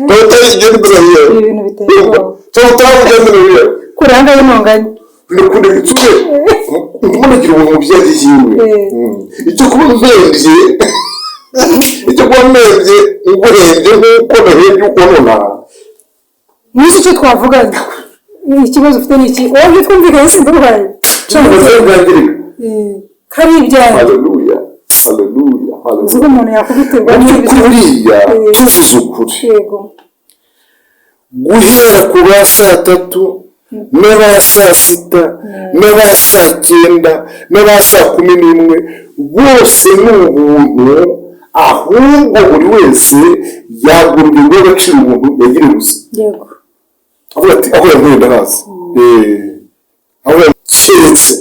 Batari igenda birahiye. Ibintu biteye. Tutavuganira. Kuranga y'intonganya. Bikunda bitsuke. Umugira umuntu mubyazi yiwe. Icyo kuba mvembye. Icyo kuba mvembye uburebye nk'uko nahebye uko nona. Nisi cyo twavugana. Ikibazo ufite n'iki? Wowe twumvikanye sinduhaye. Kari ibyaye. Haleluya. Haleluya. Uzi ko umuntu yakubitirwa n'ibiriya tuvuze ukuri. Yego. Guhera ku ba saa tatu n'aba saa sita n'aba saa cyenda n'aba saa 11 bose ni ubuntu, ahubwo buri wese yagurwa ngo agaciro umuntu yagiriye ubuzima. Yego. Avuga ati aho yavuye ndahazi. Aho keretse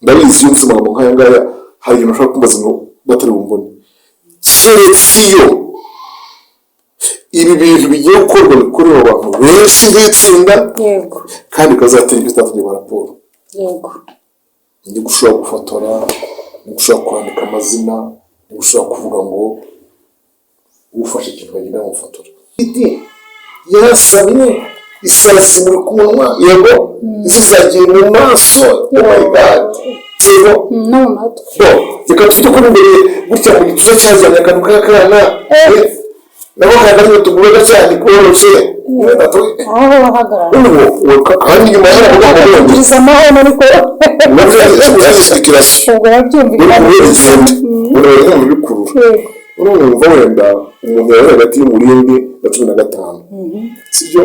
ndabizi iyo ubuzima mu nkaya ngaya hari ibintu ushobora kumbaza ngo batari bumbone. Keretse iyo ibi bintu bigiye gukorwa bikorera abantu benshi nk'itsinda. Yego. Kandi kazatera ibyo utavuye mu raporo. Yego. Ni gushobora gufotora, ni gushobora kwandika amazina, ni gushobora kuvuga ngo ufashe ikintu bagenda bamufotora. Yarasabye isazi muri ku munwa, yego zizagiye mu maso. Oh my God. Yego. No mato. Reka tujye ko imbere gutya mu gituza cyazanye akantu k'akana. Nabo kandi tugura cyane koroshe. Aho wahagarara. Kandi nyuma y'aho bagomba kugiza amahoro ariko. Ubwo yabyumvikana. Urabona mu bikuru. Urumva wenda umuntu yari hagati y'umurindi na 15. Sibyo?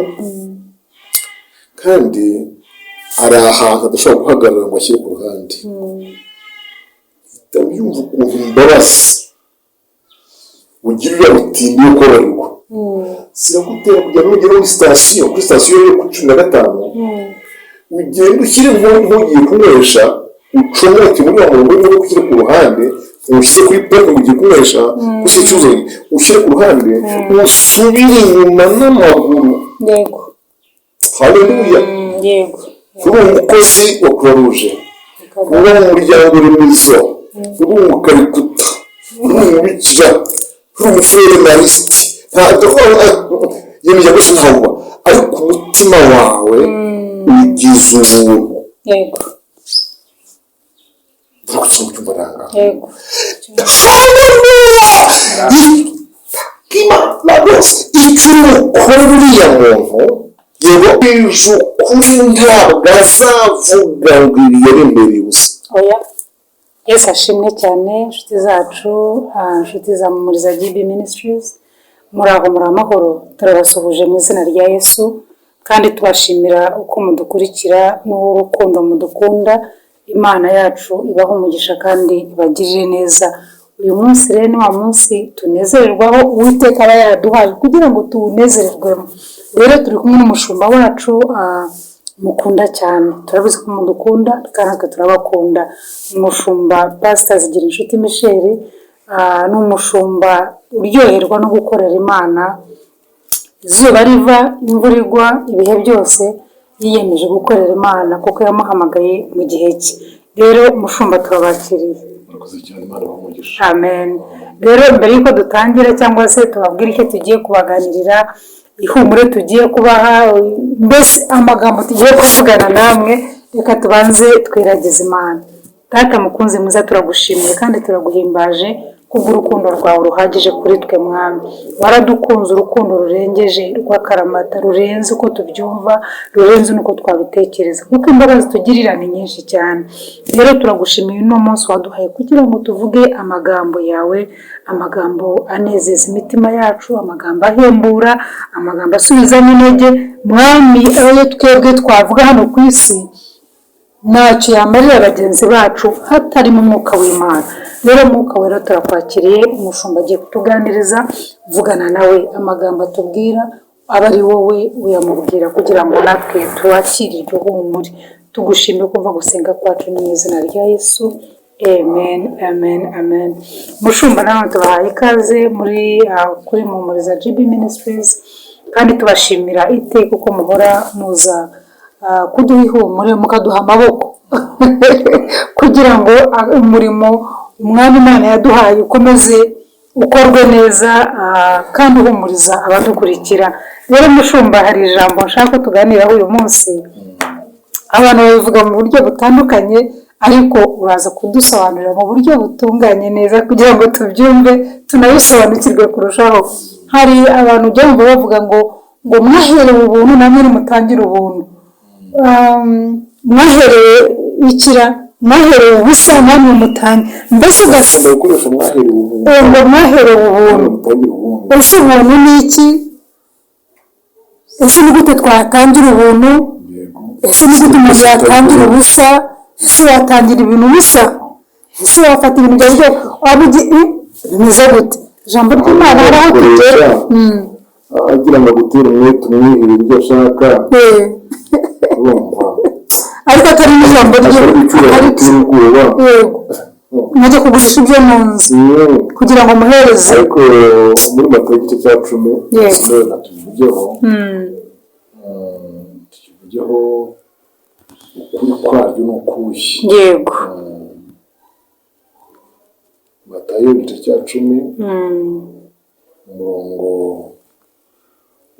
Kandi ari ahantu adashobora guhagarara ngo ashyire ku ruhande. Ndabiyumva ukuntu imbabazi ugirira utindi yo kororerwa. Sirakutera kujya nugera kuri sitasiyo yo ku 15. Ugenda ushyire nk'ugiye kunywesha, ucomoke muri wa muntu uri gushyira ku ruhande, ushyire kuri pepe ugiye kunywesha, ushyire cyuzuye, ushyire ku ruhande, usubire inyuma n'amaguru. Yego. Haleluya. Yego. Uri umukozi wa Croix Rouge. Uri mu muryango remezo. Uri umukarikuta. Uri umubikira. Uri umufere marisiti. Yemeye gusa ntabwo ariko umutima wawe ugize ubuntu. Yego. Ndakutse mu cyumba ranga. Yego. Haleluya. Kima la bose icyuho kuri buriya muntu yego bijo kuri ntabwo azavuga ngo ibiyere imbere gusa. Oya. Yesu ashimwe cyane inshuti zacu, inshuti za Mumuriza GB Ministries. Muraho muri amahoro, turabasuhuje mu izina rya Yesu kandi tubashimira uko mudukurikira n'urukundo mudukunda. Imana yacu ibaho umugisha kandi ibagirire neza. Uyu munsi rero ni wa munsi tunezererwaho Uwiteka aba yaraduhaye kugira ngo tuwunezererwemo. Rero turi kumwe n'umushumba wacu mukunda cyane, turabizi ko mudukunda kandi turabakunda. Umushumba Pastor Zigirinshuti Michel n'umushumba uryoherwa no gukorera Imana. Izuba riva imvura igwa ibihe byose yiyemeje gukorera Imana kuko yamuhamagaye mu gihe cye. Rero umushumba turabakiriye. Amen. Rero mbere yuko dutangira cyangwa se tubabwira icyo tugiye kubaganirira, ihumure tugiye kubaha, mbese amagambo tugiye kuvugana namwe, reka tubanze twiragize Imana. Data mukunzi mwiza, turagushimiye kandi turaguhimbaje kubw'urukundo rwawe ruhagije kuri twe mwami. Waradukunze urukundo rurengeje rw'akaramata, rurenze uko tubyumva, rurenze nuko twabitekereza, kuko imbabazi tugirira ni nyinshi cyane. Rero turagushimiye uno munsi waduhaye kugira ngo tuvuge amagambo yawe, amagambo anezeza imitima yacu, amagambo ahembura, amagambo asubizamo intege mwami. Ayo twebwe twavuga hano ku isi ntacyo yamarira bagenzi bacu hatari mu mwuka w'Imana. Rero mwuka wera turakwakiriye, umushumba agiye kutuganiriza, vugana nawe amagambo atubwira aba ari wowe uyamubwira kugira ngo natwe tuwakirirwe humure. Tugushimire kuva gusenga kwacu mu izina rya Yesu. Amen, amen, amen. Mushumba nawe tubahaye ikaze muri kuri Mumuriza GB Ministries kandi tubashimira iteka uko muhora muza kuduha ihumure mukaduha amaboko kugira ngo umurimo umwami Imana yaduhaye ukomeze ukorwe neza kandi uhumuriza abadukurikira. Rero mushumba, hari ijambo nshaka ko tuganiraho uyu munsi. Abantu babivuga mu buryo butandukanye, ariko uraza kudusobanurira mu buryo butunganye neza kugira ngo tubyumve tunabisobanukirwe kurushaho. Hari abantu ujya bumva bavuga ngo mwaherewe ubuntu namwe nimutangire ubuntu. Mwaherewe ikira, mwaherewe ubusa namwe mutange. Mbese ugasanga gukoresha mwaherewe ubuntu. Mwaherewe ubuntu. Ese ubuntu ni iki? Ese ni gute twatangira ubuntu? Ese ni gute umuntu yatangira ubusa? Ese watangira ibintu ubusa? Ese wafata ibintu byawe bimeze gute? Ijambo ry'Imana hari aho tugera agira ngo agutere umwete umwihire ibyo ashaka. Ariko atari n'ijambo ry'ubwoba, mujye kugurisha ibyo mu nzu kugira ngo muhereze. Ariko muri Matayo igice cya 10 tubivugeho ukuri kwaryo ni ukuhe. Yego. Matayo igice cya 10 umurongo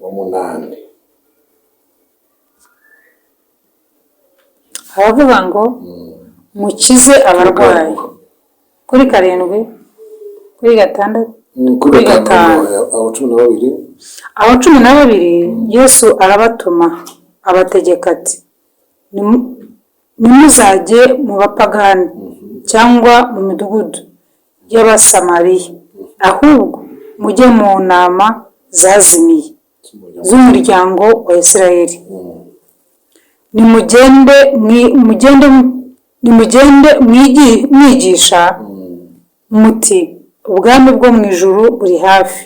wa 8 haravuga ngo mukize abarwayi. Kuri 7, kuri 6, kuri 5. Abo 12 Yesu arabatuma abategeka ati, nimuzajye mu bapagani cyangwa mu midugudu y'Abasamariya, ahubwo mujye mu ntama zazimiye z'umuryango wa Isirayeli. Nimugende mwigisha muti, ubwami bwo mu ijuru buri hafi.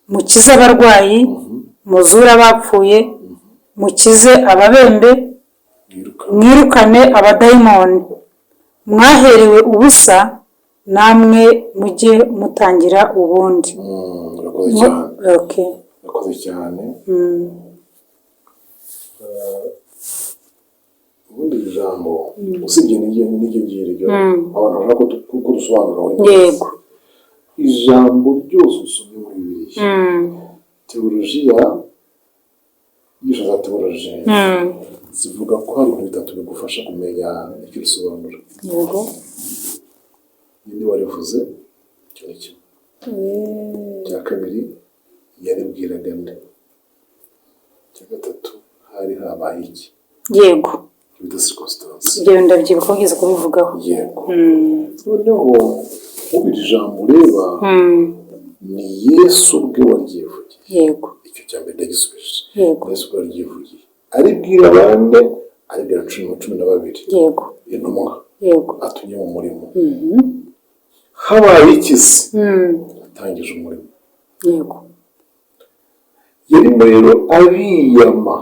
Mukize abarwayi, muzure abapfuye, mukize ababembe, mwirukane abadayimoni. Mwaherewe ubusa, namwe mujye mutangira ubundi. Urakoze cyane. Ubundi ijambo usibye n'iryo ngiryo abantu bashaka ko dusobanura. Yego. Ijambo ryose usomye muri Bibiliya, teolojiya, inyigisho za teolojiya zivuga ko hari ibintu bitatu bigufasha kumenya icyo risobanura. Yego. Ninde warivuze? Icyo ni kimwe. Icya kabiri, yaribwiraga nde? Icya gatatu, hari habaye iki? Yego. Bita circumstance. Ibyo ndabyibuka ugeze kubivugaho. Yego. Noneho ubiri ijambo ureba ni Yesu ubwe waryivugiye. Yego. Icyo cya mbere ndagisubije. Yego. Yesu ubwe waryivugiye. Aribwira abandi, aribwira 12. Yego. Intumwa. Yego. Atumye mu murimo. Habaye ikizi. Atangije umurimo. Yego. Yarimo rero abiyama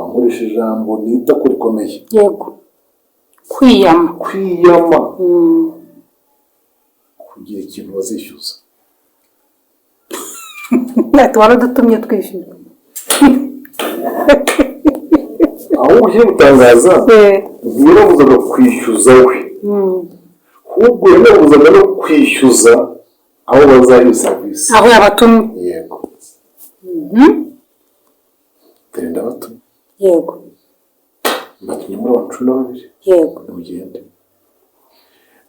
nkoresha ijambo nita ko rikomeye. Yego. Kwiyama. Kugira ikintu bazishyuza. Twari dutumye twishyura. Aho ugiye gutangaza ntirabuzaga kwishyuza we, ahubwo yarabuzaga no kwishyuza aho bazaha serivisi, aho yabatumye. Yego. Tenda batumye. Yego. Batumye muri 12. Yego. Mugende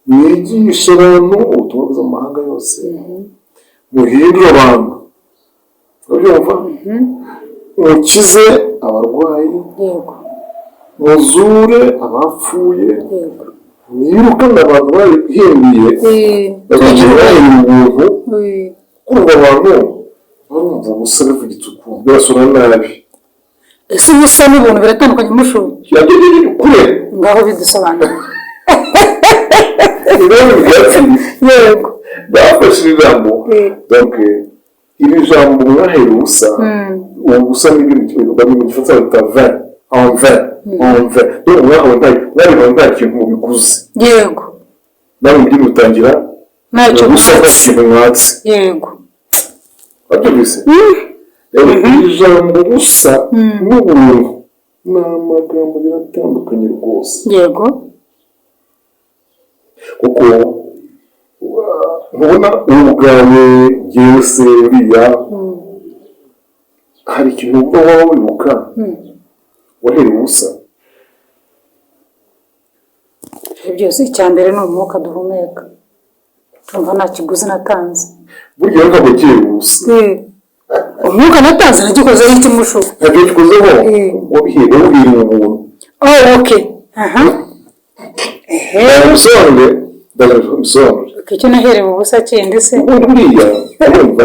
mwigisha abantu ubutumwa bwiza mu mahanga yose, muhindure abantu, urabyumva? Mukize abarwayi. Yego. Muzure abapfuye. Yego. Mwirukane abantu bahinduye bagira ubuntu. Kumva abantu barumva ubusa bivugitse ukuntu birasura nabi. Ese ubusa n'ubuntu biratandukanye mushumba? Kure ngaho bidusobanura. Yego. Bafashe ijambo. Donc iri jambo mwahere ubusa, ubusa n'ibintu bamwe mu gifaransa bita 20. Donc mwahere nta kintu mubiguze. Yego. Nawe mujye mutangira ntacyo mwatse. Yego. Wabyumvise? Ijambo ubusa n'ubuntu ni amagambo biratandukanye rwose. Yego. Kuko ntubona ubu bwawe ngewe se uriya hari ikintu uba waba wibuka wahereye ubusa. byose icya mbere ni umwuka duhumeka, tumva nta kiguzi natanze. Burya ntabwo kiri ubusa. Umwuka natanze nagikozeho iki mushu? Ntabwo gikozeho, wabihiriye umuntu. Oh, okay. Bisobanure, bisobanure. Icyo naherewe ubusa kindi se? Buriya, urumva?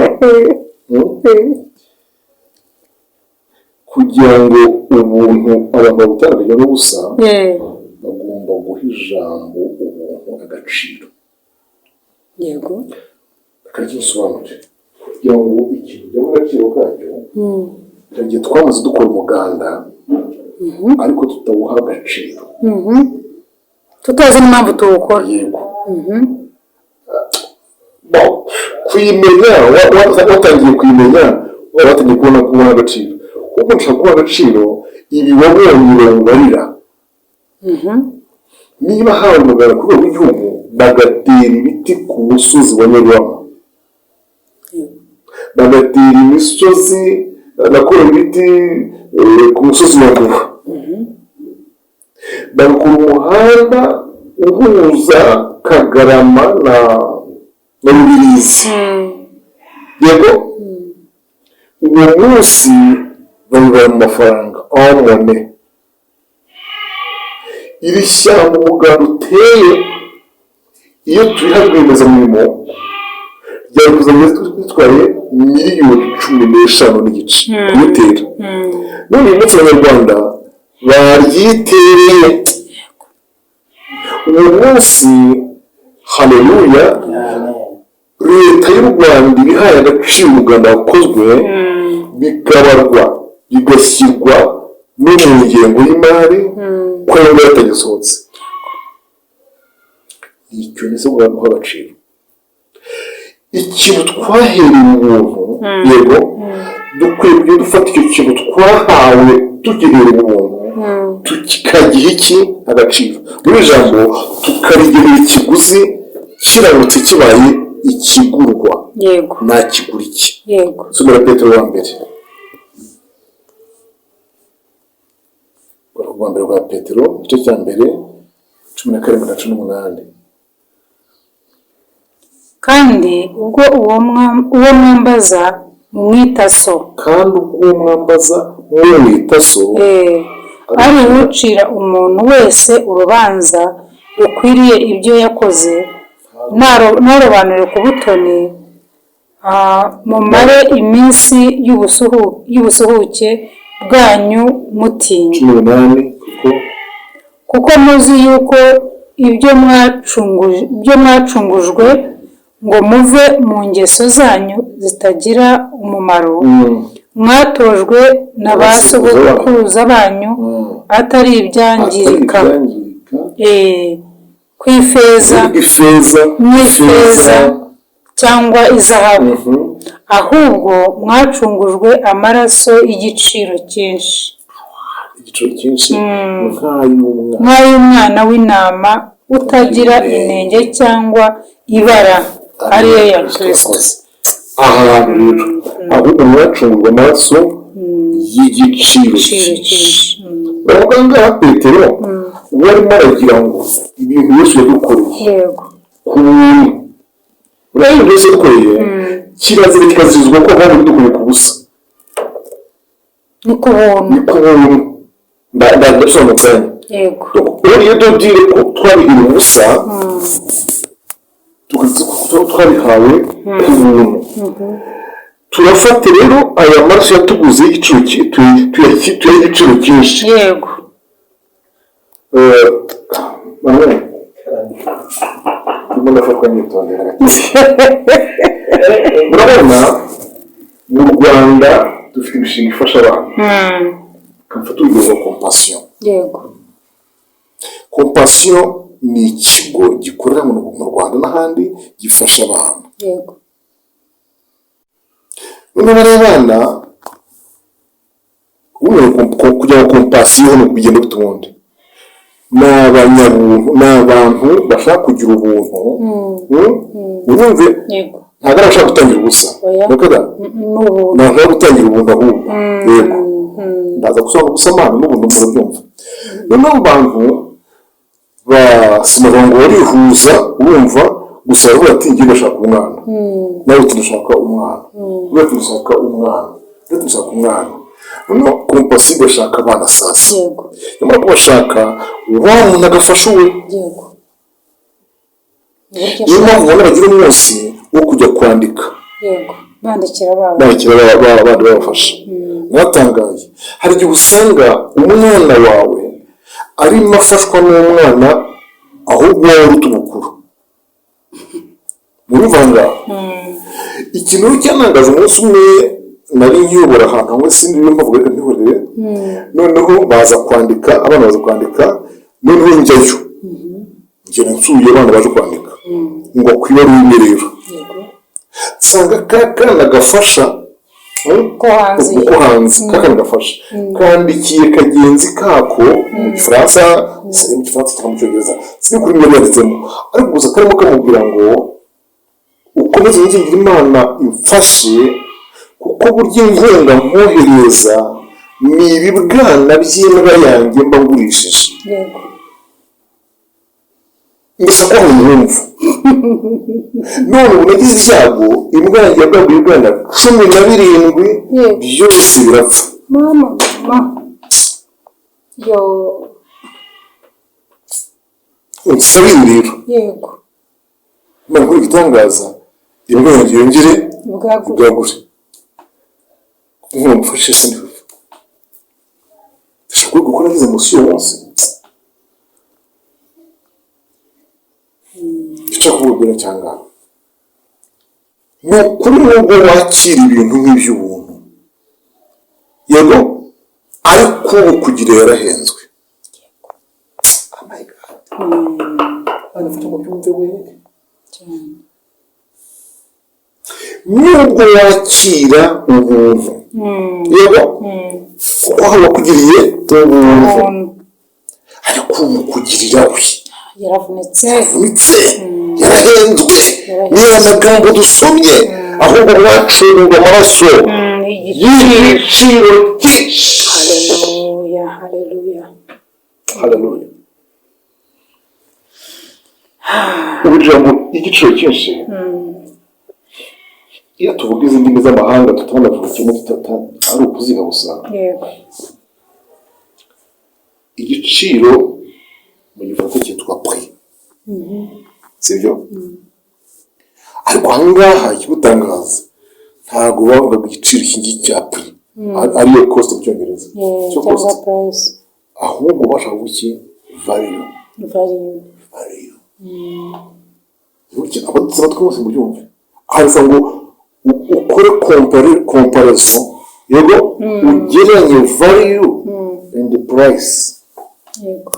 Kugira ngo ubuntu abantu babutandukanye n'ubusa, bagomba guha ijambo ubuntu agaciro. Yego. Akagisobanure. Kugira ngo ikintu kijya mu gaciro kacyo, igihe twamaze dukora umuganda, ariko tutawuha agaciro. Tutazi n'impamvu tuwukora. Yego. Kuyimenya, watangiye kuyimenya, watangiye kubona agaciro. Kuko nshaka kuba agaciro, ibi wabonye bawubarira. Niba hawe umuganda ku rwego rw'igihugu, bagatera ibiti ku musozi wa Nyarwama. Bagatera imisozi, bakora ibiti ku musozi wa Nduba. Bagakora umuhanda uhuza Kagarama na Rubirizi. Yego, uwo munsi babibara mu mafaranga, amone. Iri shyamba umuganda uteye, iyo turiha rwiyemezamirimo, ryari kuzajya twitwaye miliyoni 15 n'igice kuyitera. None uyu munsi abanyarwanda baryitereye. Uwo munsi, haleluya, leta y'u Rwanda ibihaye agaciro umuganda wakozwe, bikabarwa, bigashyirwa no mu ngengo y'imari, ko yaba yatagisohotse. Icyo ni se guha agaciro. Ikintu twahereye ubuntu, yego, dukwiye kujya dufata icyo kintu twahawe tugihereye ubuntu, tukagiha iki agaciro. Muri ijambo tukarigenera ikiguzi kiramutse kibaye ikigurwa. Yego. Nakigura iki? Yego. Somera Petero wa mbere. Urwa mbere rwa Petero, igice cya mbere, 17 na 18. Kandi ubwo uwo mwambaza mumwita so. Kandi ubwo uwo mwambaza mumwita so, ari ucira umuntu wese urubanza rukwiriye ibyo yakoze, narobanure ku butoni, mumare iminsi y'ubusuhuke bwanyu mutinya. 18. Kuko muzi yuko ibyo mwacungujwe ngo muve mu ngeso zanyu zitagira umumaro, mwatojwe na ba sogokuruza banyu, atari ibyangirika, n'ifeza cyangwa izahabu, ahubwo mwacungujwe amaraso y'igiciro cyinshi, nk'ay'umwana w'intama utagira inenge cyangwa ibara, ariyo ya Kristo. Aha rero, ahubwo mwacungujwe amaraso y'igiciro cyinshi. Bavuga ngaha Petero, warimo aragira ngo ibintu Yesu yadukoreye ku buntu. Uriya ibintu Yesu yadukoreye, kirazira kikazirizwa ko ahubwo bidukoreye ku busa. Ni ku buntu. Ni ku buntu. Ndasobanukanye. Yego. Rero iyo dubwire ko twabihiriye ubusa, twabihawe ku buntu. Turafate rero aya maraso yatuguze igiciro igiciro cyinshi. Yego. Ndimo ndafatwa n'itondera gake. Murabona, mu Rwanda dufite imishinga ifasha abantu. Kamfata urugero rwa Compassion. Yego. Compassion ni ikigo gikorera mu Rwanda n'ahandi gifasha abantu. Yego. None bariya bana, kugira ngo Compassion ni ukugenda gute ubundi? ni abanyabuntu, ni abantu bashaka kugira ubuntu. Urumve yego ntabwo ari abashaka gutangira ubusa, Oya. ntabwo n'ubu ni abashaka gutangira ubuntu ahubwo. Yego ndaza gusobanura ubusamana n'ubuntu murabyumva. noneho abantu basimaga ngo barihuza, urumva gusa baravuga ati ngiye ndashaka umwana, nawe turashaka umwana, nawe turashaka umwana, nawe turashaka umwana. noneho kompasi igashaka abana sasa, yego nyamara kubashaka wa muntu agafasha uwe. yego niyo mpamvu ubona bagira umunsi wo kujya kwandika, yego bandikira babo bandikira abandi babafasha. Mwatangaye hari igihe usanga umwana wawe arimo afashwa n'umwana ahubwo wowe uruta ubukuru. murumva ikintu cyanangaza umunsi umwe nari nkiyobora ahantu hamwe sindi rero mpavuga reka ntihorere, noneho baza kwandika, abana baza kwandika, noneho njyayo ngera nsuye abana baje kwandika ngo kwibaruye imwe rero nsanga ka kana gafasha ko hanze uko hanze kakana gafasha kandikiye kagenzi kako mu gifaransa, mu gifaransa cyangwa mu cyongereza siri kuri mbere yanditsemo, ariko gusa karimo kamubwira ngo ukomeze wingingira Imana imfashe, kuko burya inkunga mwohereza ni ibibwana by'imbwa yanjye mba ngurishije. yego mbese ko mwumva none ubu nagize ibyago, imbwa yanjye yabwaguye ibibwana 17 Yego. byose birapfa. mama yo unsabire rero yego Imana ikora igitangaza, imbwa yanjye yongere ubwagure ubwagure. Mufashe se niwe ndashaka gukora nagize munsi uyu munsi, icyo kububwira cyangwa ni ukuri nubwo wakira ibintu nk'iby'ubuntu, yego ariko ubu kugira yarahenzwe. Oh my God. Anafite ngo byumve we. cyane Nubwo wakira ubuntu, yego kuko haba kugiriye ubuntu, ariko ubu kugirira we yaravunitse ndetse yarahenzwe. niyo magambo dusomye ahubwo mwacururwa amaraso y'igiciro cyinshi. haleluya haleluya Haleluya. ubu ijambo igiciro cyinshi, iyo tuvuga izi ndimi z'amahanga tutanavuga kimwe ari ukuziga gusa. yego igiciro mu gifaransa cyitwa prix, sibyo? ariko ahangaha ikigutangaza ntabwo bavugaga igiciro iki ngiki cya prix ariyo cost mu cyongereza, cyo cyangwa cost, price ahubwo bashaka kuvuga iki value. value value abadutse batwe bose mubyumve, harifa ngo ukore comparison, yego ugereranye value and the price. yego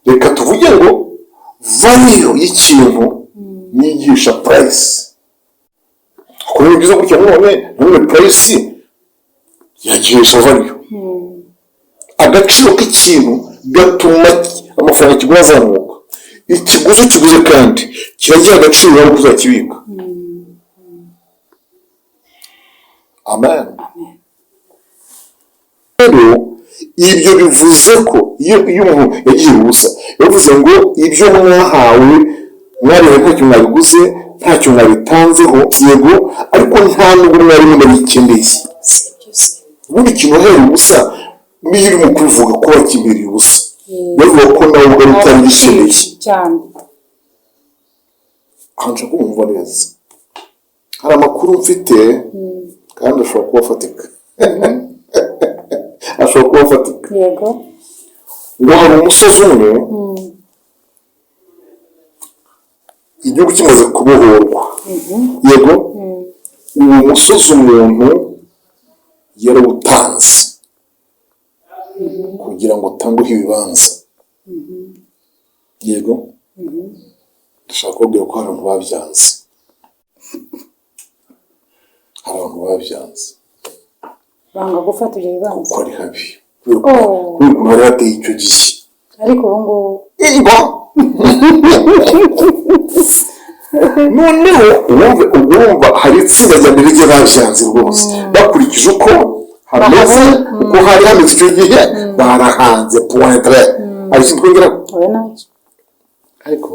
reka tuvuge ngo value y'ikintu nigisha price, kuko ni byiza gutya none price yagisha value. agaciro k'ikintu gatuma amafaranga kigura azamuka, ikiguzi ukiguze kandi kiragira agaciro nawe kuzakibika. amen. rero ibyo bivuze ko iyo umuntu yagiye ubusa, bivuze ngo ibyo mwahawe mwareba ntacyo mwabiguze, ntacyo mwabitanzeho, yego ariko nta n'ubwo mwari munabikeneye. ubundi ikintu wahereye ubusa niyo urimo kubivuga ko wakibereye ubusa, bavuga ko nawe ubwo utari ugikeneye cyane. aha nshaka kumva neza, hari amakuru mfite kandi ashobora kuba afatika. ashobora kuba afatika. yego ngo hari umusozi umwe igihugu kimaze kubohorwa, yego uwo musozi umuntu yarawutanze kugira ngo atangweho ibibanza, yego ndashaka kubabwira ko hari abantu babyanze, hari abantu babyanze banga gufata ibyo bibanza kuko ari habi. kubera ukuntu hari hateye icyo gihe ariko ubu ngubu noneho urumva hari itsinda rya mbere ry'ababyanze rwose bakurikije uko hameze uko hari hameze icyo gihe barahanze pointre ari ikintu twongeraho ariko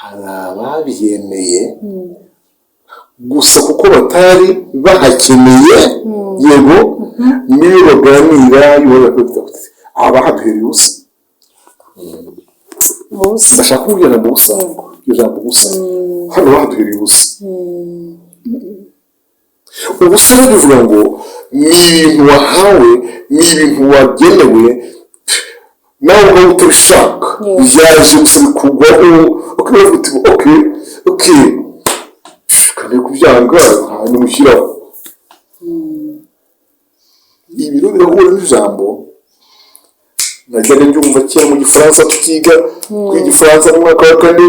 hari ababyemeye gusa kuko batari bahakeneye yego niyo baganira abahaduhereye ubusa ndashaka kubwira ngo ubusa iryo jambo ubusa hano bahaduhereye ubusa ubusa bivuga ngo ni ibintu wahawe ni ibintu wagenewe nawe ubwo utabishaka byaje gusa bikugwaho ukavuga uti okay kandi kubyanga hanyuma ushyiraho ibiro birahura n'ijambo najyaga njyumva kera mu gifaransa tukiga kwiga igifaransa mu mwaka wa kane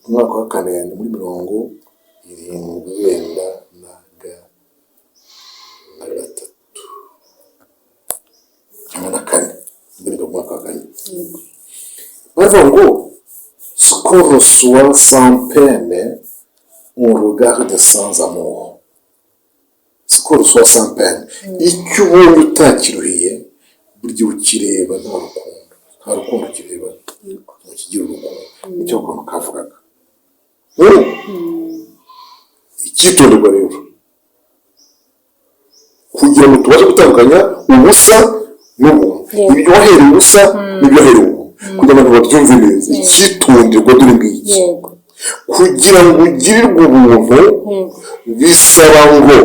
umwaka wa kane muri 73 mbere mu mwaka wa kane bavuga ngo ce qu'on reçoit sans peine on regarde sans amour ce qu'on reçoit sans peine icyo ubonye utakiruhiye burya ukireba nta rukundo ukireba ntukigira urukundo nicyo ukuntu kavugaga icyitonderwa rero kugira ngo tubashe gutandukanya ubusa n'ubuntu ibyo wahereye ubusa n'ibyo wahereye ubuntu kugira ngo babyumve neza icyitonderwa dore ngiki kugira ngo ugirirwe ubuntu bisaba ngo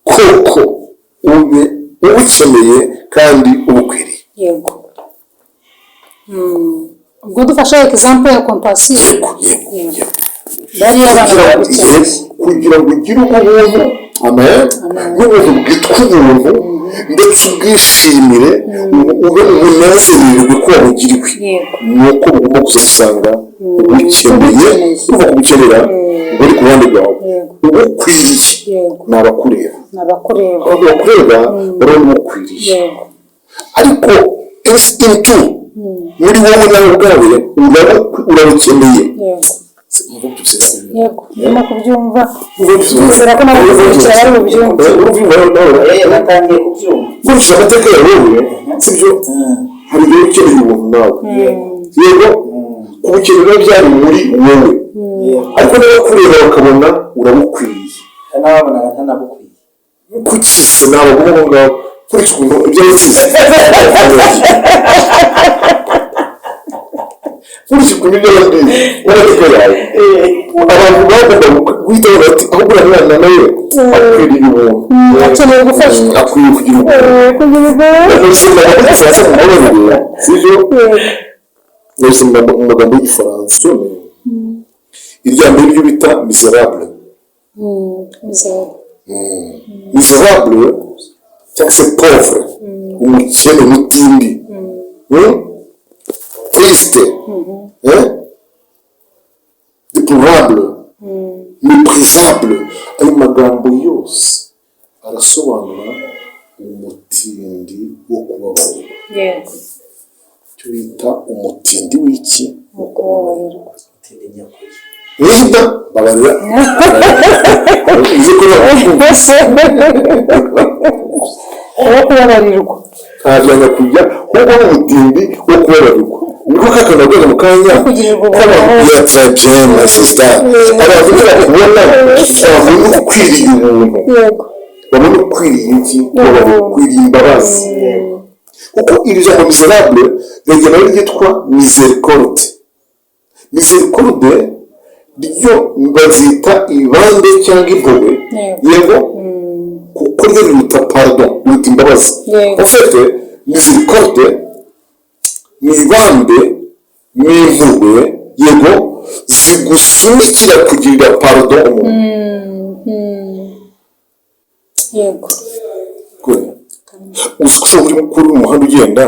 koko ube ubukeneye kandi ubukwiriye yego ubwo dufashe example ya compassion yego kugira ngo ugire ubuntu amen n'ubuntu bwitwa ubuntu ndetse ubwishimire ube unezererwe ko wabugiriwe nuko ugomba kuzasanga ubukeneye uva kubukenera ngo uri ku ruhande rwawe ubukwiriye ni abakureba abantu bakureba barabona ubukwiriye ariko instinct muri wowe nawe ubwawe urabukeneye yego ndimo kubyumva nizera ko nawe uzicara ari bubyumve natangiye kubyumva gutyo amateka yawe sibyo hari ibyo ukeneye ubuntu nawe yego kubukenera byari muri wowe ariko niba kureba bakabona urabukwiriye n'ababonaga ntanabukwiye kukize ntabwo aho ngaho kuri ukuntu ibyo wikize kuri ukuntu ibyo wabwiye n'amategeko yawe abantu bagomba guhita bati aho uriya mwana nawe akwiriye ubuntu akeneye gufashwa akwiye kugira ubuntu igifaransa mu mbabarire sibyo yose mu magambo y'igifaransa irya mbere ryo bita miserable miserable cyangwa se pauvre umukene mutindi triste déplorable méprisable ayo magambo yose arasobanura umutindi wo kubabarirwa icyo bita umutindi w'iki wo kubabarirwa wenda babarira uzi ko wo kubabarirwa ntajyana kujya ahubwo n'umutindi wo kubabarirwa niko kakana rwose mu kanya k'ababwira très na sositari abantu bakubona babona ukwiriye umuntu babona ukwiriye iki ukwiriye imbabazi kuko iri jambo miserable rege nawe ryitwa misericorde misericorde ryo bazita ibande cyangwa impuhwe yego kuko ryo riruta pardon riruta imbabazi en fait misericorde ni ibande ni impuhwe yego zigusunikira kugirira pardon umuntu yego ushobora kuri umuhanda ugenda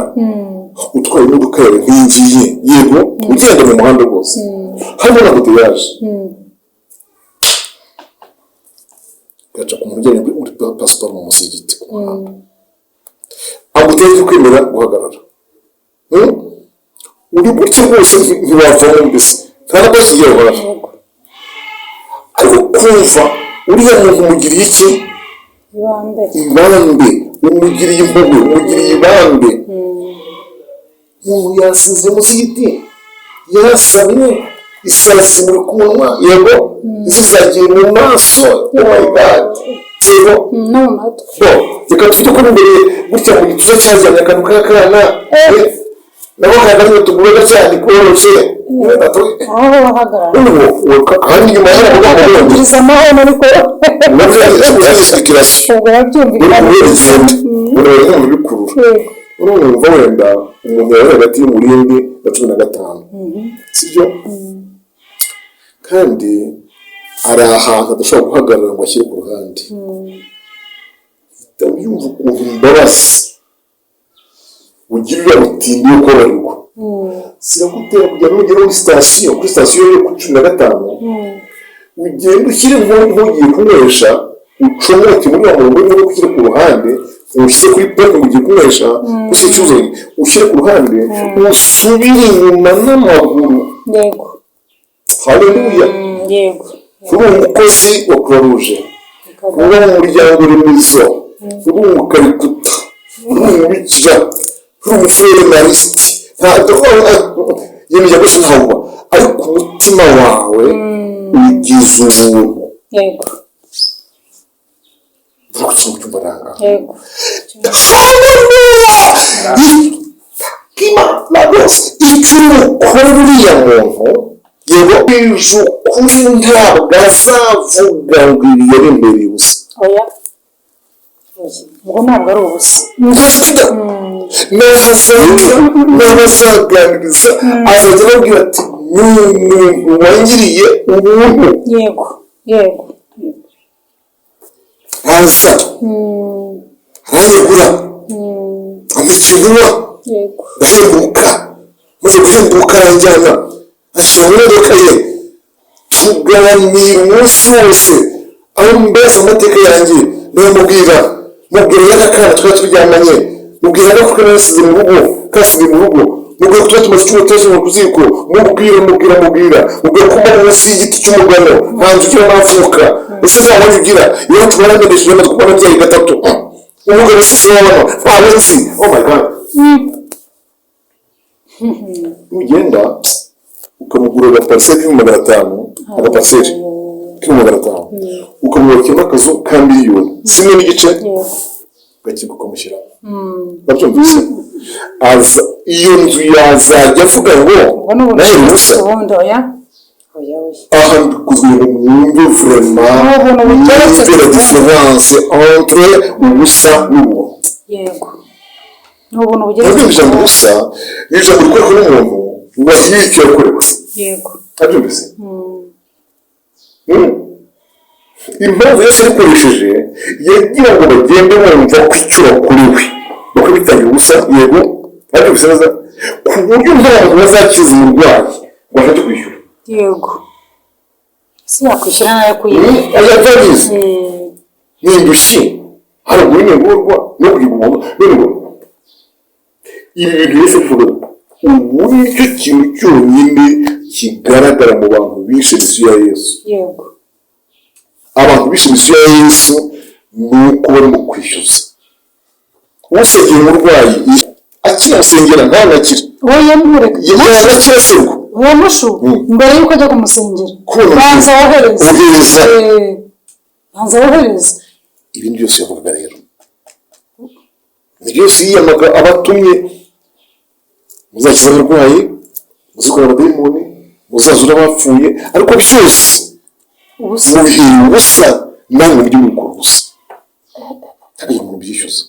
utwaye imodoka yawe ntingiye yego ugenda mu muhanda rwose harimo na moto yaje gaca ku muntu ugenda muri pasiparumu munsi y'igiti ku muhanda aguteye kwemera guhagarara uri gutya rwose ntiwavamo mbese nta n'abazi igihe uhora ariko kumva uriya muntu umugiriye iki ibambe umugiriye impuhwe umugiriye ibambe umuntu yasinzire munsi y'igiti yasamye isazi muri ku munwa yego zizagiye mu maso oh my god yego reka tujye kuri imbere gutya mu gituza cyazanye akantu k'akana nabo kagari tugura cyane koroshe aho bahagarara kandi nyuma y'aho bagomba amahoro ariko nabyo yasikirasi urabona mu bikuru urumva wenda umuntu yari hagati y'umurindi na 15 sibyo kandi hari ahantu adashobora guhagarara ngo ashyire ku ruhande yumva ukuntu imbabazi ugirira mutindi yo kubarirwa ziragutera kujya nugera kuri sitasiyo yo ku 15 ugenda ushyire nk'ugiye kunywesha ucomoke muri wa muntu urimo gushyira ku ruhande ushyire kuri peke ugiye kunywesha gusa icyuzanye ushyire ku ruhande usubire inyuma n'amaguru yego haleluya yego uri umukozi wa croix rouge uri mu muryango remezo uri umukarikuta uri umubikira uri umufere marisiti ntabwo yemeje ko sinahubwo ariko umutima wawe ugize ubuntu yego ntabwo cyumva ranga yego kima nabose icyo ukora uriya muntu yego ejo kuri ntabwo azavuga ngo ibi yari imbere y'ubusa oya ubwo ntabwo ari ubusa n'abazaganiriza azajya ababwira ati n'umuntu wangiriye ubuntu yego yego ntaza aranyegura amekegura yego ndahenduka maze guhenduka aranjyana ashyira mu modoka ye tuganira umunsi wose aho mbaza amateka yanjye ndamubwira mubwira y'akana twari turyamanye mubwira ko kanasize mu rugo kasize mu rugo mubwira ko tuba tumaze icyuma tuzi mu ziko mubwira ko mba munsi y'igiti cy'umugano nta nzu ukira navuka ese uzabona ugira iyo tubaramenyesheje amatwi kubona ababyeyi gatatu umugabo usize wabona ntawe nzi oh my god ugenda ukamugura agapariseri k'500 agapariseri k'500 ukamwubakira akazu ka miliyoni zimwe n'igice gakiga ukamushyiramo babyumvise aza iyo nzu yazajya avuga ngo nawe ubusa aha bikozwe ngo mwumve vraiment la différence entre ubusa n'ubuntu yego n'ubuntu bugeretse ijambo ubusa ni ijambo rikorwa n'umuntu wagiye icyo yakorewe yego abyumvise impamvu yose yarikoresheje yagira ngo bagende bumva ko icyo bakuriwe bakabitangira ubusa yego abyumvise neza ku buryo ntabwo bazakiza umurwayi ngo ashake kwishyura yego si yakwishyura nayo kuyibika ayatabizi ni indushyi haruguru n'ingurwa no kugira umuntu n'ingurwa ibi bintu yose bivuga ubu nicyo kintu cyonyine kigaragara mu bantu bishe misiyo ya Yesu yego abantu bishe misiyo ya Yesu ni uko barimo kwishyuza usengera umurwayi akinamusengera ntanakire oya mureke yanakira se ubwo oya mushu mbere yuko ajya kumusengera banza wohereza ibindi byose yavugaga rero ni byose yiyamaga abatumye muzakiza abarwayi muzikora abadayimoni muzazura abapfuye ariko byose mubihe ubusa namwe mujye mubikora ubusa ntabwo umuntu byishyuza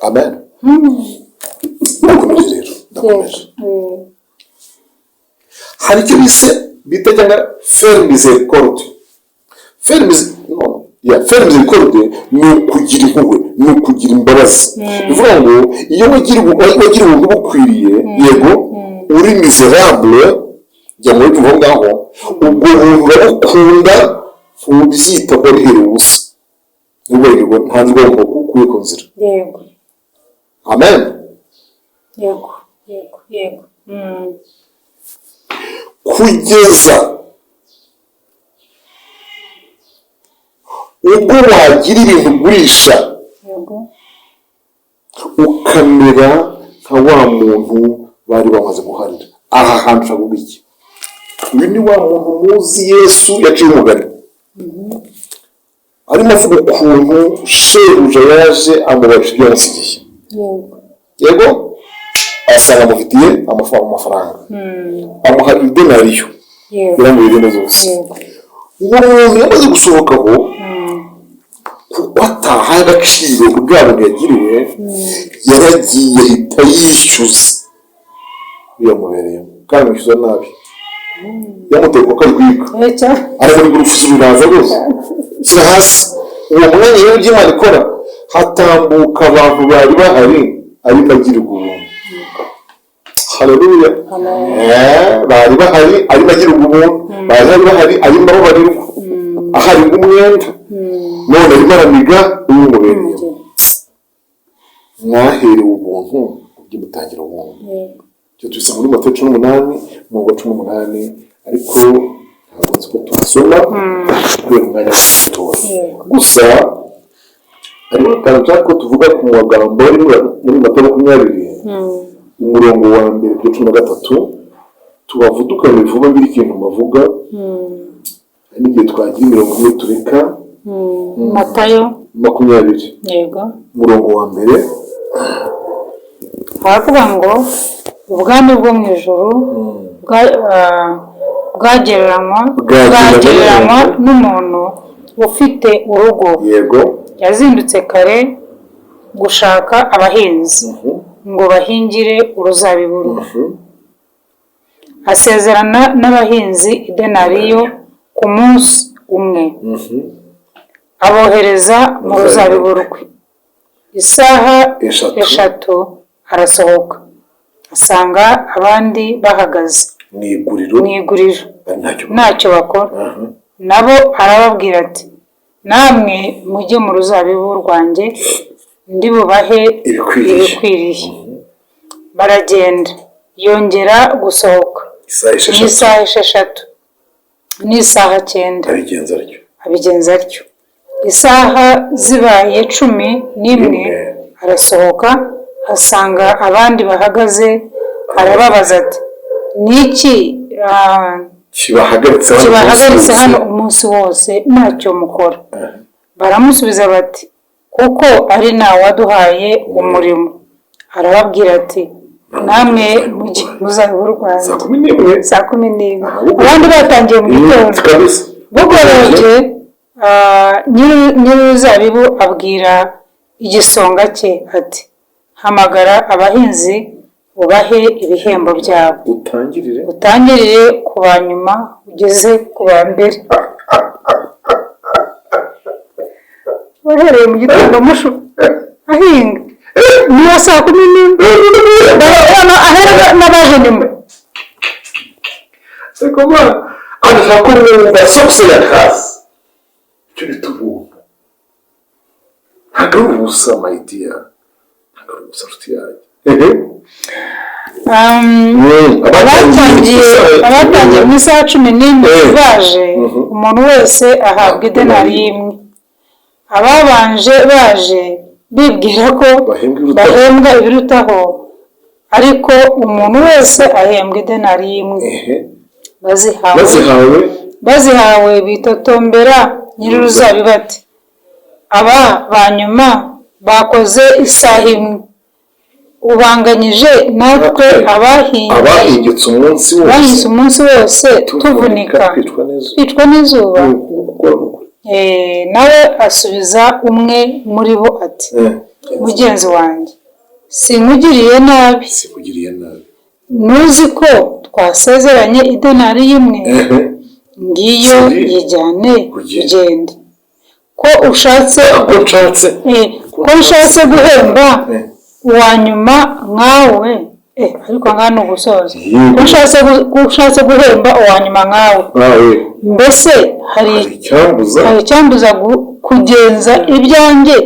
amen ndakomeje rero ndakomeje hari icyo bita cyangwa faire miséricorde faire miséricorde ni ukugira impuhwe ni ukugira imbabazi bivuga ngo iyo wagira ubuntu bukwiriye yego uri miserable jya muri tuvuga ngaho ubwo buntu urabukunda ntubyita ko rihereye ubusa n'ubwenge nta nzego kukuye ku nzira. yego Amen. yego yego yego Kugeza ubwo wagira ibintu ugurisha yego ukamera nka wa muntu bari bamaze guharira. Aha hantu ushaka iki? Uyu ni wa muntu muzi Yesu yaciye umugani, arimo avuga ukuntu shebuja yaje amubajije ibyo yamusigiye. yego Yego, asanga amufitiye amafaranga, amuha idenariyo yego biramubiri neza zose. yego Uwo muntu yamaze gusohokaho kuko atahaye agaciro ku bwabo yagiriwe, yaragiye ahita yishyuza biyamubereyemo kandi amwishyuza nabi. Yamuteye kuko arwiga ari muri gurufuza ibiraza rwose shyira hasi. Uwo mwanya rero by'Imana ikora, hatambuka abantu bari bahari arimo agirirwa ubuntu. Haleluya. Bari bahari arimo agirirwa ubuntu, bari bahari arimo ababarirwa, aharirwa umwenda, none arimo aramiga uwumubereyemo. Mwaherewe ubuntu ujye mutangira ubuntu. Icyo tubisanga muri Matayo 18:18, ariko ntabwo nzi ko tuhasoma kubera umwanya mutoya. Gusa ariko kandi nshaka ko tuvuga ku magambo ari muri Matayo 20, umurongo wa mbere kuri 13, tubavudukane vuba mbere ikintu bavuga, n'igihe twagira imirongo imwe tureka. Matayo 20, yego umurongo wa mbere haravuga ngo ubwami bwo mu ijuru bwagereranywa n'umuntu ufite urugo. Yego. Yazindutse kare gushaka abahinzi ngo bahingire uruzabibu rwe. Asezerana n'abahinzi idenariyo ku munsi umwe, abohereza mu ruzabibu rwe. Isaha eshatu arasohoka, asanga abandi bahagaze mu iguriro ntacyo bakora. Nabo arababwira ati, namwe mujye mu ruzabibu rwanjye ndi bubahe ibikwiriye. Baragenda, yongera gusohoka isaha esheshatu n'isaha 9 abigenza atyo. Isaha zibaye 11 arasohoka, asanga abandi bahagaze, arababaza ati, niki kibahagaritse hano umunsi wose ntacyo mukora? Baramusubiza bati, kuko ari nta waduhaye umurimo. Arababwira ati, namwe mujye muzabibu rwanjye saa 11. Abandi batangiye mu gitondo. Bugorobye nyir'uruzabibu abwira igisonga cye ati, hamagara abahinzi ubahe ibihembo byabo, utangirire ku ba nyuma ugeze ku ba mbere. Wahereye mu gitondo mushu ahinga niyo saa 11 ahera n'abaje nyuma. Comment anashaka kumwumva sokse ya kazi icyo bituvuga ntabwo ari ubusa my dear, ntabwo ari ubusa nshuti yanjye. abatangiye mu isaha 11 baje, umuntu wese ahabwa idenariyo imwe. Ababanje baje bibwira ko bahembwa ibirutaho, ariko umuntu wese ahembwa idenariyo imwe. Bazihawe bitotombera nyir'uruzabibu ati, aba banyuma bakoze isaha imwe, ubanganyije natwe abahingitse umunsi wose tuvunika twicwa n'izuba. Nawe asubiza umwe muri bo ati, mugenzi wanjye, sinkugiriye nabi, ntuzi ko twasezeranye idenariyo imwe? Ngiyo yijyane ugende. Ko ushatse guhemba uwa nyuma nkawe, ariko nkano ugusoza, ko ushatse guhemba uwa nyuma nkawe, mbese hari icyambuza icyambuza kugenza ibyanjye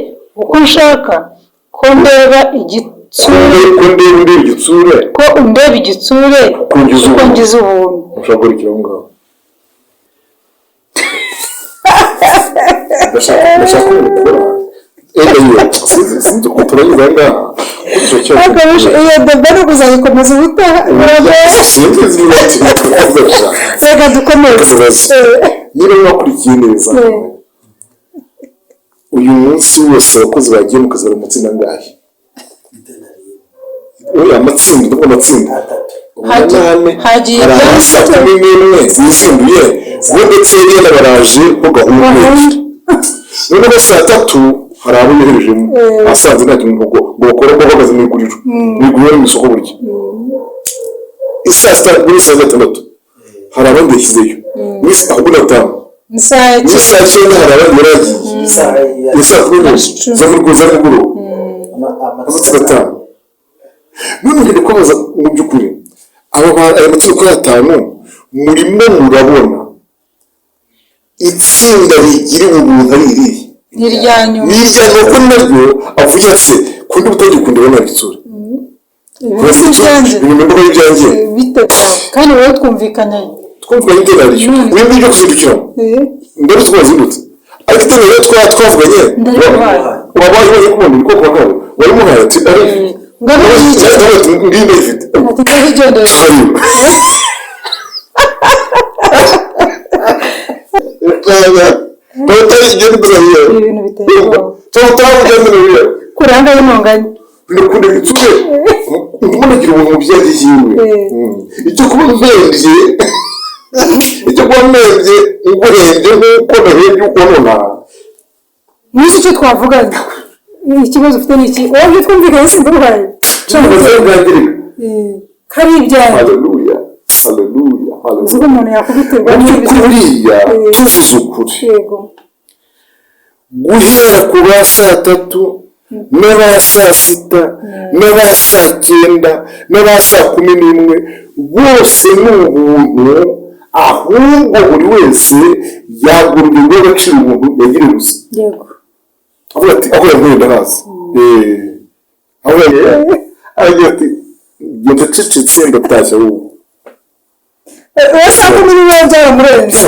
uko nshaka, ko ndeba igitsure, ko undeba igitsure uko ngize ubuntu. ushaka gukora iki aho ngaho? ndashaka kubikora sinzi ko turayiza aha ngaha. iyo doba ni ukuzayikomeza ubutaha. reka dukomeze. niba mwakurikiye neza, uyu munsi wose abakozi bagiye mu kazi bari mu matsinda angahe? amatsinda, ndavuga amatsinda umunani. hari saa kumi n'imwe zisumbuye bo ndetse yari baraje ko gahunda. noneho saa tatu hari abo yoherejemo asanze nta kintu ngo bakore ko bahagaze mu iguriro mu isoko burya. isaa sita muri saa gatandatu hari abandi yashyizeyo ahubwo natanu. ni saa cyenda hari abandi yaragiye. ni saa kumi n'imwe z'amugoroba amatsinda atanu. none ngende kubaza mu by'ukuri aya matsinda uko yatanu murimo murabona itsinda rigira ubuntu ari irihe? ni irya nyuma. ni irya nyuma ko naryo avuga ati kundi utagikunda ubona bitsura ibintu y'ibyanjye kandi wowe twumvikanye iterariyo wimba ibyo kuzindukiramo mbere twazindutse ariko iterariyo twavuganye wabaye waje kubona ibikoko bakawe warimuhaye ati ngimba ifite kuranga y'intonganya birakunda bitsure umunagira ubuntu mu byagiye icyo kuba mbembye ngurebye nk'uko narebye uko nona n'iki cyo twavuganye. ikibazo ufite ni iki? wowe twumvikanye sinduhaye kari ibyawe. haleluya uzi ko umuntu yakubitirwa kuriya tuvuze ukuri. guhera ku ba saa tatu n'aba saa sita n'aba saa cyenda n'aba saa kumi n'imwe bose ni ubuntu, ahubwo buri wese yagurirwa agaciro ubuntu yagiriye gusa. avuga ati aho yavuye ndahazi. avuga ati genda cecetse ndatashya wowe. saa kumi n'imwe byaramurenze.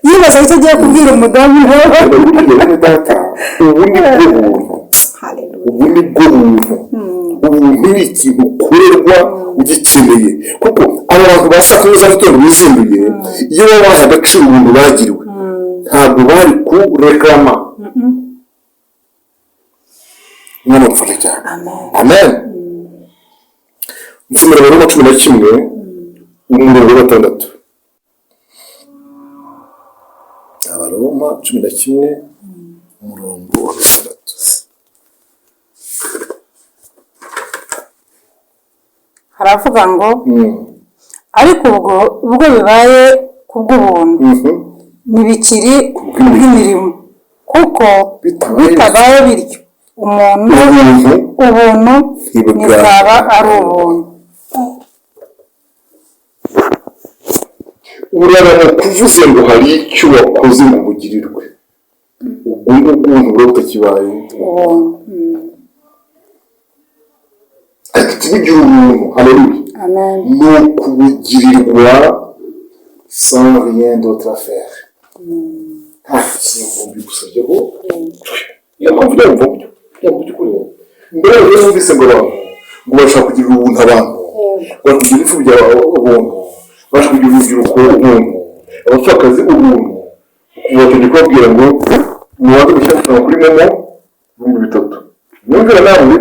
yibaza icyo agiye kubwira umudamu nawe. ubu ni bwo buntu. ubuntu ni ikintu ukorerwa ugikeneye, kuko aba bantu ba saa kumi za gitondo bizinduye iyo babaha agaciro ubuntu bagiriwe ntabwo bari kureklama. umwana mufasha cyane. amen. nsomera Abaroma 11 umurongo wa 6. Abaroma 11 umurongo wa 6. haravuga ngo ariko ubwo bibaye kubw'ubuntu ntibikiri kubw'imirimo, kuko bitabaye bityo ubuntu ntibwaba ari ubuntu. urarana kuvuze ngo hari icyo wakoze ngo bugirirwe, ubwo ngubwo ubwo butakibaye ariko tubugira ubuntu. haleluya. ni ukubugirirwa sans rien d'autre à faire. nta kintu bigusabyeho. niyo mpamvu byakuri mbere rero numvise ngo abantu ngo bashaka kugirira ubuntu abantu, bashaka kugira imfubyi ubuntu, bashaka kugira urubyiruko ubuntu, abapfakazi ubuntu, bategeka kubabwira ngo mubanze gushyira amafaranga kuri momo 3,000. mwumvira nawe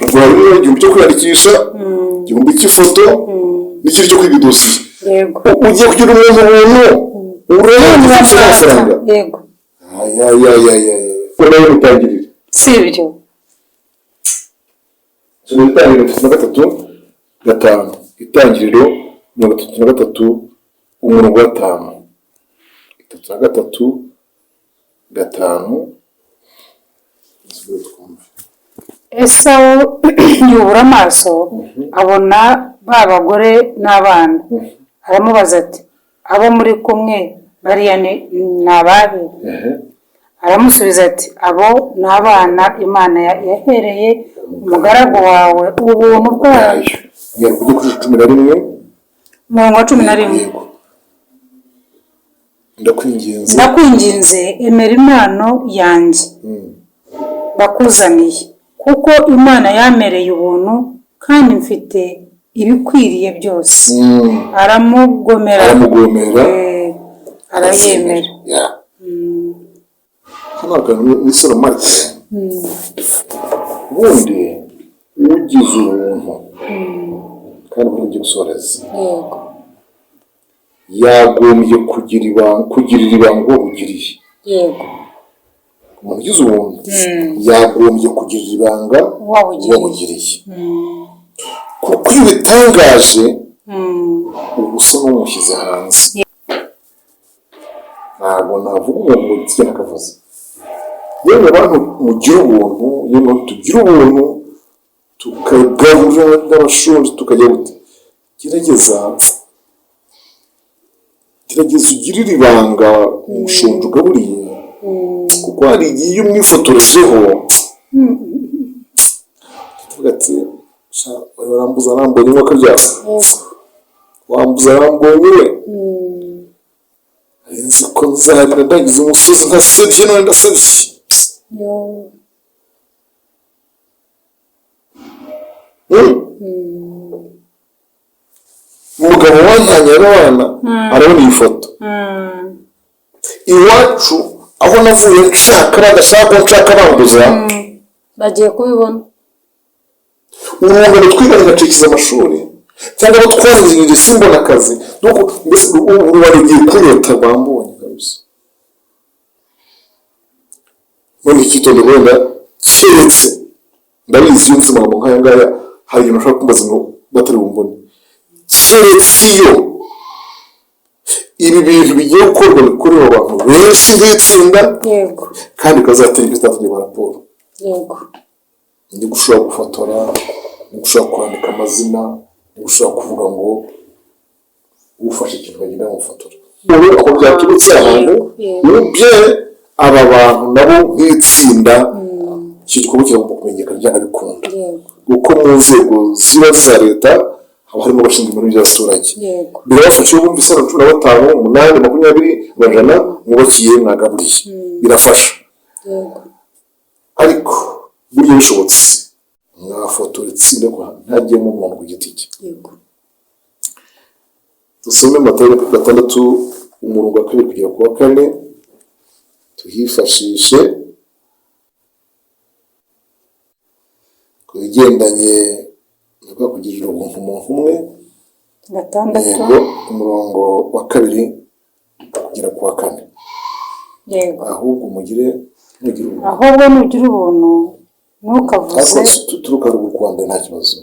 ubwo hari igihumbi cyo kwiyandikisha, igihumbi cy'ifoto n'ikindi cyo kwiga idosiye. ugiye kugira umuntu ureba amafaranga. nawe mutangirire si ibyo. itangiriro 33:5 itangiriro 33 umurongo wa 5 33:5. Esawu yubura amaso abona ba bagore n'abana, aramubaza ati abo muri kumwe bariya ni abahe? Aramusubiza ati abo ni abana Imana yahereye umugaragu wawe ubuntu bwayo. Yari kujya kuri 11 umurongo wa 11. Ndakwinginze emera impano yanjye bakuzaniye, kuko Imana yamereye ubuntu kandi mfite ibikwiriye byose. Aramugomera arayemera. Hano akantu n'isoro make ubundi ugize ubuntu kandi ugiye gusoreza yagombye kugirira ibanga ugiriye. Yego, umuntu ugize ubuntu yagombye kugirira ibanga wabugiriye, kuko iyo bitangaje uba usa n'umushyize hanze. Ntabwo navuga umuntu mu gitsina akavuze. Yewe abantu mugira ubuntu, yewe tugira ubuntu tukagaburira n'abashonje tukajya gute, gerageza ugirire ibanga umushonje ugaburiye, kuko hari igihe iyo umwifotorejeho tuvuga ati warambuza arambonye nk'uko byaba wambuza arambonye we nzi ko nzarira ndagize umusozi ntasebye none ndasebye. Umugabo wajyanye abana arabona iyi foto iwacu aho navuye nshaka badashaka ko nshaka bambuza bagiye kubibona. urungano twigana gacikiza amashuri cyangwa abo twangiye simbona akazi nuko mbese ubu bagiye kunyota bambonye kabisa. None ikitondo wenda keretse ndabizi iyo ubuzima bwo nkaya ngaya hari ibintu ushobora kumbaza ngo batari bumbone, keretse iyo ibi bintu bigiye gukorwa bikorera abantu benshi nk'itsinda kandi ukazatera ibyo utavuye raporo. Ni gushobora gufotora, ni gushobora kwandika amazina, ni gushobora kuvuga ngo ufashe ikintu bagenda bamufotora. Uko byaturutse ahantu ubye aba bantu nabo nk'itsinda icyo gikorwa kiragomba kumenyekana byanabikunda, kuko mu nzego ziba za leta haba harimo abashinzwe ibintu by'abaturage. Birabafasha iyo bumvise 15, 8, 20, 100 mwubakiye mwagaburiye, birafasha. Ariko buryo bishobotse mwafotora itsinda ko ntagiyemo umuntu ku giti cye. Dusome Matayo 6 umurongo wa 2 kugera ku wa 4 tuhifashishe kubigendanye no kugirira ubuntu umuntu umwe. 6 umurongo wa 2 kugera ku wa 4. Ahubwo nugira ubuntu ntukavuze turuka Rwanda nta kibazo.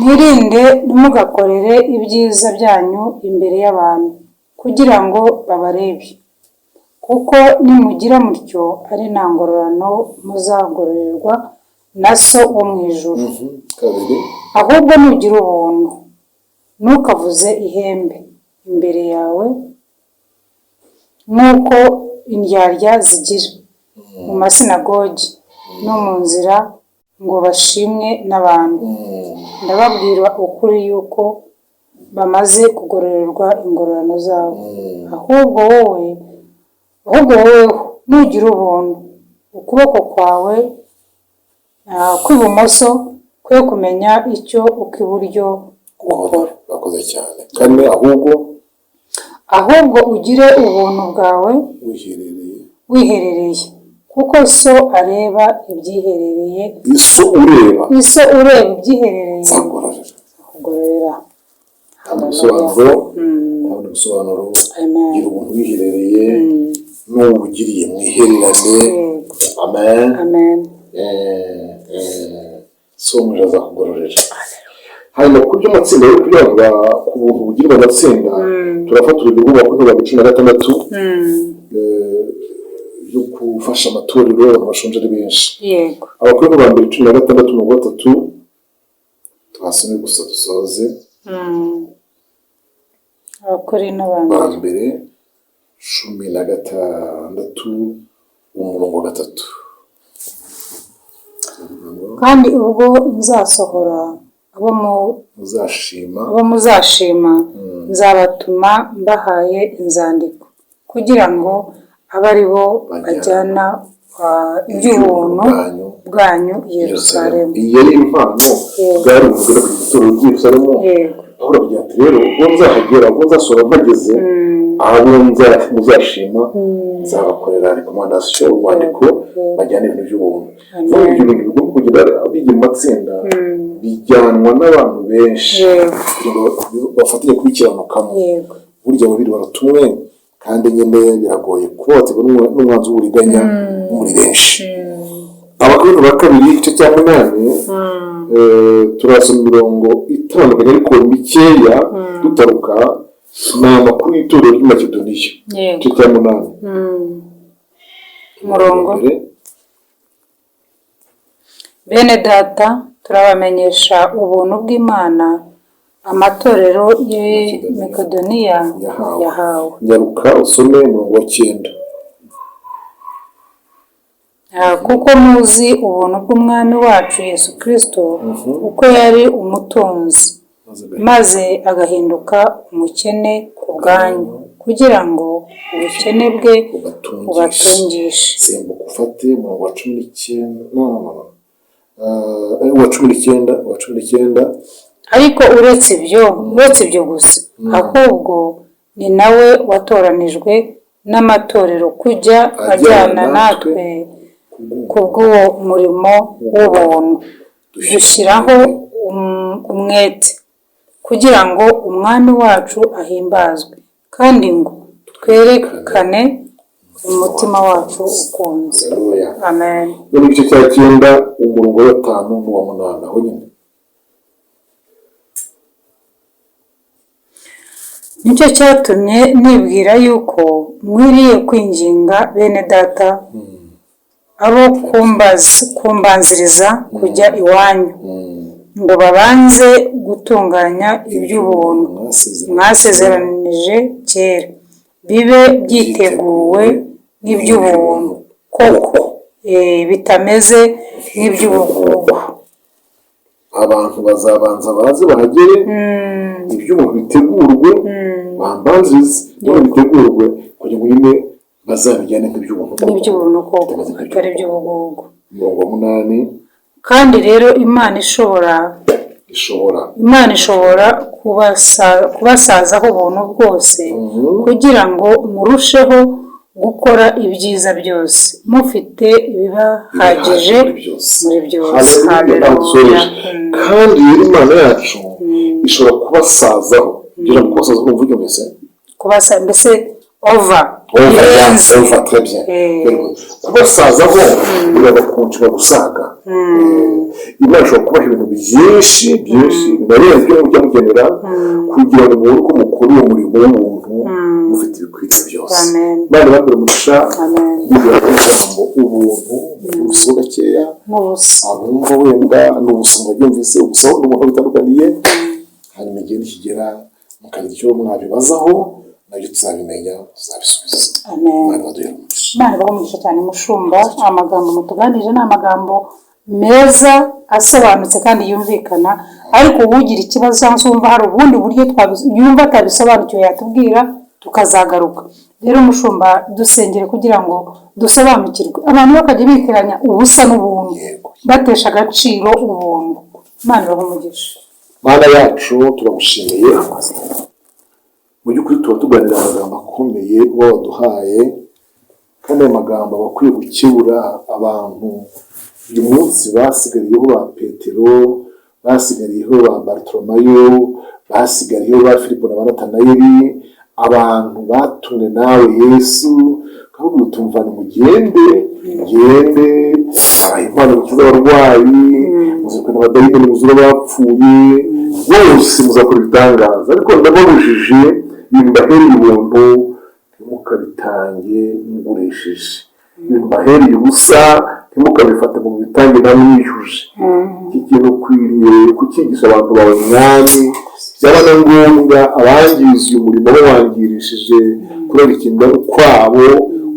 Mwirinde ntimugakorere ibyiza byanyu imbere y'abantu kugira ngo babarebe, kuko nimugira mutyo ari nta ngororano muzagororerwa na so wo mu ijuru. Ahubwo nugira ubuntu ntukavuze ihembe imbere yawe nk'uko indyarya zigira mu masinagogi no mu nzira ngo bashimwe n'abantu. Ndababwira ukuri yuko bamaze kugororerwa ingororano zabo. Ahubwo wowe nugira ubuntu ukuboko kwawe kw'ibumoso kwe kumenya icyo ukw'iburyo gukora. Bakoze cyane kandi ahubwo ugire ubuntu bwawe wiherereye, kuko so areba ibyiherereye. Iso ureba ibyiherereye akugororera. Ubusobanuro gira ubuntu wiherereye n'ubugiriye mwihererane. Amen. So muje azakugororera. Hanyuma ku by'amatsinda yo kugira ngo ku buntu bugirwa amatsinda turafata urugero rwa 16 yo gufasha amatorero abantu bashonje ari benshi. Abakorinto ba mbere 16:3 twasomye gusa dusoze. Abakorinto ba ba mbere mbere 16 umurongo wa 3. kandi ubwo nzasohora Muzashima abo muzashima nzabatuma mbahaye inzandiko kugira ngo abe ari bo bajyana iby'ubuntu bwanyu i Yerusalemu. Iyi yari impano bwari bugera ku gituro cy'i Yerusalemu. Ahora kugira ati rero ubwo nzahagera, ubwo nzasohora mpageze, abo muzashima nzabakorera rekomandasiyo, urwandiko bajyana ibintu by'ubuntu. Ibyo bintu bigomba kugenda bijya mu matsinda, bijyanwa n'abantu benshi kugira ngo bafatanye kubikiranukamo. Burya babiri baratumwe kandi nyine biragoye kuba wategwa n'umwanzi w'uburiganya muri benshi. Abakorinto ba kabiri igice cya 8 turasoma imirongo itandukanye ariko mikeya dutaruka. Ni amakuru y'itorero ry'i Makedoniya igice cya 8 umurongo. Bene data, turabamenyesha ubuntu bw'Imana amatorero y'i Makedoniya yahawe. Nyaruka usome umurongo wa 9. Kuko muzi ubuntu bw'Umwami wacu Yesu Kristo, uko yari umutunzi maze agahinduka umukene ku bwanyu, kugira ngo ubukene bwe bubatungishe. Simbuka ufate umurongo wa 19. Ariko uretse ibyo gusa, ahubwo ni nawe watoranijwe n'amatorero kujya ajyana natwe kubw'uwo murimo w'ubuntu, dushyiraho umwete kugira ngo umwami wacu ahimbazwe, kandi ngo twerekane umutima wacu ukunze. Amen. Muri igice cya 9 umurongo wa 5 n'uwa 8 aho nyine. Nicyo cyatumye nibwira yuko mwiriye kwinginga bene data abo kumbanziriza kujya iwanyu, ngo babanze gutunganya iby'ubuntu mwasezeranije kera, bibe byiteguwe nk'iby'ubuntu koko, bitameze nk'iby'ubugugu. Abantu bazabanza baze bahagere, iby'ubuntu bitegurwe, bambanzirize iby'ubuntu bitegurwe kugira ngo nyine bazabijyane nk'iby'ubuntu koko, atari iby'ubugugu. Umurongo wa 8. Kandi rero Imana ishobora kubasazaho ubuntu bwose, kugira ngo murusheho gukora ibyiza byose, mufite ibibahagije muri byose. Kandi rero Imana yacu ishobora kubasazaho. Kugira ngo kubasazaho umvuge mbese kubasazaho biraba kunshura gusaga. Imana ishobora kubaha ibintu byinshi binarenze ibyo mujya mugenera, kugira ngo mubone uko mukora uwo murimo w'umuntu mufite ibikwiriye byose. Imana ibambere umugisha bigira ijambo ubuntu ubuso gakeya, abumva wenda n'ubusoma byumvise ubusaho n'umuntu bitandukaniye, hanyuma igihe nikigera mukagira icyo mwabibazaho nabyo tuzabimenya, tuzabisubiza. Imana ibahe cyane mushumba. Amagambo mutuganije ni amagambo meza asobanutse kandi yumvikana, ariko uwugira ikibazo cyangwa se wumva hari ubundi buryo yumva atabisobanukiwe yatubwira tukazagaruka. Rero mushumba, dusengere kugira ngo dusobanukirwe, abantu bakajya bitiranya ubusa n'ubuntu, batesha agaciro ubuntu. Imana ibahe umugisha. Mana yacu turagushimiye, mu by'ukuri tuba tuganira amagambo akomeye uba waduhaye, kandi ayo magambo aba akwiye gukebura abantu uyu munsi basigariyeho ba Petero, basigariyeho ba Bartolomayo, basigariyeho ba Filipo na ba Natanayeli, abantu batumwe nawe Yesu, kavuga utumva ni mugende abaha impano gukiza abarwayi, muzirikana abadayimoni, muzura abapfuye, bose muzakora ibitangaza. Ariko ndababujije bimbahereye ubuntu, ntimukabitange mugurisheje. Bimbahereye ubusa, ntimukabifate mu bitange namwishyuje. Iki kintu ukwiriye kucyigisha abantu bawe mwami, byaba na ngombwa abangiza uyu murimo bawangirishije kureba ikintu kwabo,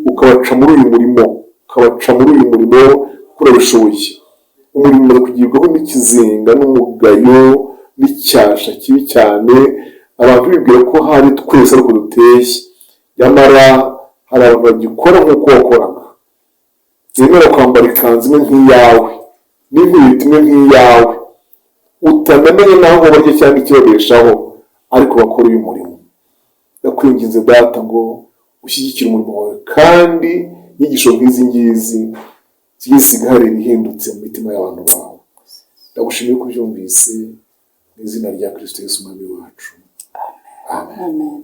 ukabaca muri uyu murimo kurabishoboye. Umurimo umaze kugirwaho n'ikizinga n'umugayo n'icyasha kibi cyane, abantu bibwira ko hari twese ariko duteye, nyamara hari abantu bagikora nk'uko wakoraga, bemera kwambara ikanzu imwe nk'iyawe n'inkweto imwe nk'iyawe, utanamenye n'aho barya cyangwa ikibabeshaho, ariko bakora uyu murimo. Ndakwinginze data ngo ushyigikire umurimo wawe, kandi inyigisho nk'izi ngizi zisigare bihindutse mu mitima y'abantu bawe. Ndagushimiye ko ubyumvise, mu izina rya Kristo Yesu umwami wacu. Amen.